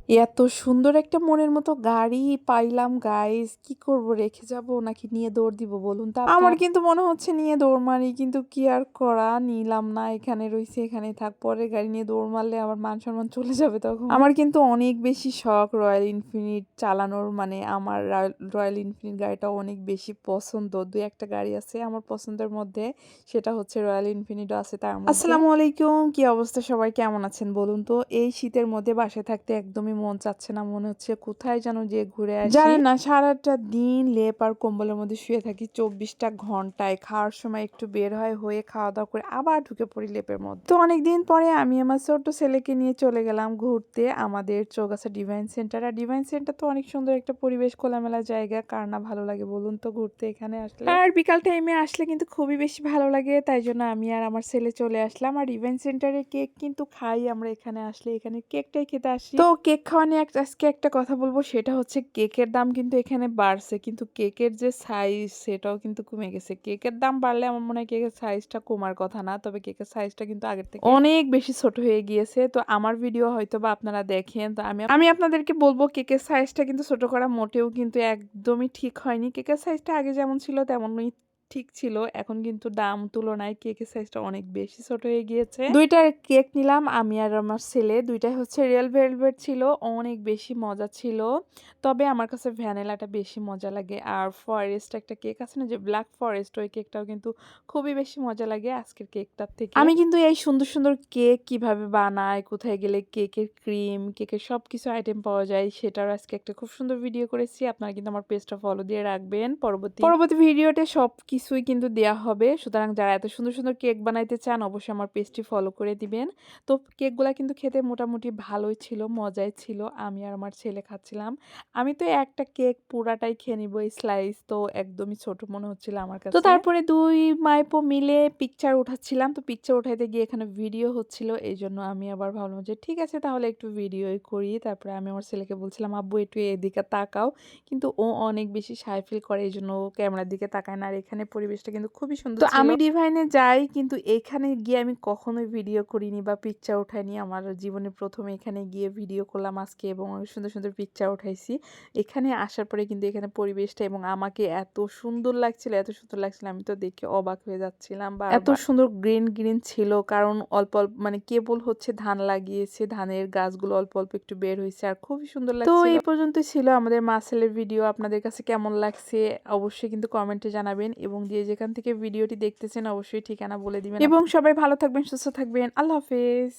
এত সুন্দর একটা মনের মতো গাড়ি পাইলাম গাইস, কি করব, রেখে যাব নাকি নিয়ে দৌড় দিব বলুন তো? আমার কিন্তু মনে হচ্ছে নিয়ে দৌড় মারি, কিন্তু কি আর করা, নিলাম না। এখানে রইছে, এখানেই থাক। পরের গাড়ি নিয়ে দৌড় মারলে আমার মান সম্মান চলে যাবে তখন। আমার কিন্তু অনেক বেশি শখ রয়্যাল এনফিনিট চালানোর, মানে আমার রয়্যাল এনফিনিট গাড়িটা অনেক বেশি পছন্দ। দুই একটা গাড়ি আছে আমার পছন্দের মধ্যে, সেটা হচ্ছে রয়্যাল এনফিনিটও আছে তার মধ্যে। আসসালামু আলাইকুম, কি অবস্থা সবাই, কেমন আছেন বলুন তো? এই শীতের মধ্যে বাসায় থাকতে একদমই মন চাচ্ছে না, মনে হচ্ছে কোথায় যেন যে ঘুরে আসি। জানেন না, সারাটা দিন লেপ আর কম্বলের মধ্যে শুয়ে থাকি 24টা ঘন্টায়। খাওয়ার সময় একটু বের হয়ে খাওয়া দাওয়া করে আবার ঢুকে পড়ি লেপের মধ্যে। তো অনেকদিন পরে আমি আমার ছোট্ট ছেলেকে নিয়ে চলে গেলাম ঘুরতে আমাদের চৌগাছা ডিভাইন সেন্টার। আর ডিভাইন সেন্টার তো অনেক সুন্দর একটা পরিবেশ, খোলামেলা জায়গা, কার না ভালো লাগে বলুন তো ঘুরতে এখানে আসলে। আর বিকাল টাইমে আসলে কিন্তু খুবই বেশি ভালো লাগে, তাই জন্য আমি আর আমার ছেলে চলে আসলাম। আর ইভেন্ট সেন্টারে কেক কিন্তু খাই আমরা এখানে আসলে, এখানে কেকটাই খেতে আসি। তো কেক খাওয়া নিয়ে আজকে একটা কথা বলবো, সেটা হচ্ছে কেকের দাম কিন্তু এখানে বাড়ছে, কিন্তু কেকের যে সাইজ সেটাও কিন্তু কমে গেছে। কেকের দাম বাড়লে আমার মনে হয় কেকের সাইজটা কমার কথা না, তবে কেকের সাইজটা কিন্তু আগের থেকে অনেক বেশি ছোট হয়ে গিয়েছে। তো আমার ভিডিও হয়তো বা আপনারা দেখেন, তো আমি আপনাদেরকে বলবো কেকের সাইজটা কিন্তু ছোট করা মোটেও কিন্তু একদমই ঠিক হয়নি। কেকের সাইজটা আগে যেমন ছিল তেমনই ঠিক ছিল, এখন কিন্তু দাম তুলনায় কেকের সাইজটা অনেক বেশি ছোট হয়ে গিয়েছে। দুইটা কেক নিলাম আমি আর আমার ছেলে, দুইটাই হচ্ছে রিয়েল ভেলভেট ছিল, অনেক বেশি মজা ছিল। তবে আমার কাছে ভ্যানিলাটা বেশি মজা লাগে। আর ফরেস্ট একটা কেক আছে না, যে ব্ল্যাক ফরেস্ট, ওই কেকটাও কিন্তু খুবই বেশি মজা লাগে আজকের কেকটার থেকে। আমি কিন্তু এই সুন্দর সুন্দর কেক কিভাবে বানায়, কোথায় গেলে কেকের ক্রিম, কেকের সবকিছু আইটেম পাওয়া যায়, সেটার আজকে একটা খুব সুন্দর ভিডিও করেছি। আপনারা কিন্তু আমার পেজটা ফলো দিয়ে রাখবেন, পরবর্তী ভিডিওতে সবকিছুই কিন্তু দেয়া হবে। সুতরাং যারা এত সুন্দর সুন্দর কেক বানাইতে চান অবশ্যই আমার পেজটি ফলো করে দিবেন। তো কেকগুলা কিন্তু খেতে মোটামুটি ভালোই ছিল, মজাই ছিল। আমি আর আমার ছেলে খাচ্ছিলাম। আমি তো একটা কেক পুরাটাই খেয়ে নিব, এই স্লাইস তো একদমই ছোট মনে হচ্ছিল আমার কাছে। তো তারপরে দুই মাইপো মিলে পিকচার উঠাচ্ছিলাম, তো পিকচার উঠাইতে গিয়ে এখানে ভিডিও হচ্ছিল, এই জন্য আমি আবার ভাবলাম যে ঠিক আছে তাহলে একটু ভিডিওই করি। তারপরে আমি আমার ছেলেকে বলছিলাম, আব্বু একটু এদিকে তাকাও, কিন্তু ও অনেক বেশি সাই ফিল করে, এই জন্য ও ক্যামেরার দিকে তাকায় না। আর এখানে পরিবেশটা কিন্তু খুবই সুন্দর ছিল। তো আমি ডিভাইনে যাই, কিন্তু এখানে গিয়ে আমি কখনোই ভিডিও করিনি বা পিকচার উঠাইনি। আমার জীবনে প্রথম এখানে গিয়ে ভিডিও করলাম আজকে, এবং অনেক সুন্দর সুন্দর পিকচার উঠাইছি। এখানে আসার পরে কিন্তু এখানে পরিবেশটা এবং আমাকে এত সুন্দর লাগছিল, এত সুন্দর লাগছিল, আমি তো দেখে অবাক হয়ে যাচ্ছিলাম। বা এত সুন্দর গ্রিন গ্রিন ছিল, কারণ অল্প অল্প মানে কেবল হচ্ছে ধান লাগিয়েছে, ধানের গাছগুলো অল্প অল্প একটু বের হয়েছে, আর খুবই সুন্দর লাগছিল। তো এই পর্যন্ত ছিল আমাদের মাসেলের ভিডিও। আপনাদের কাছে কেমন লাগছে অবশ্যই কিন্তু কমেন্টে জানাবেন, এবং যে যেখান থেকে ভিডিওটি দেখতেছেন অবশ্যই ঠিকানা বলে দিবেন। এবং সবাই ভালো থাকবেন, সুস্থ থাকবেন। আল্লাহ হাফেজ।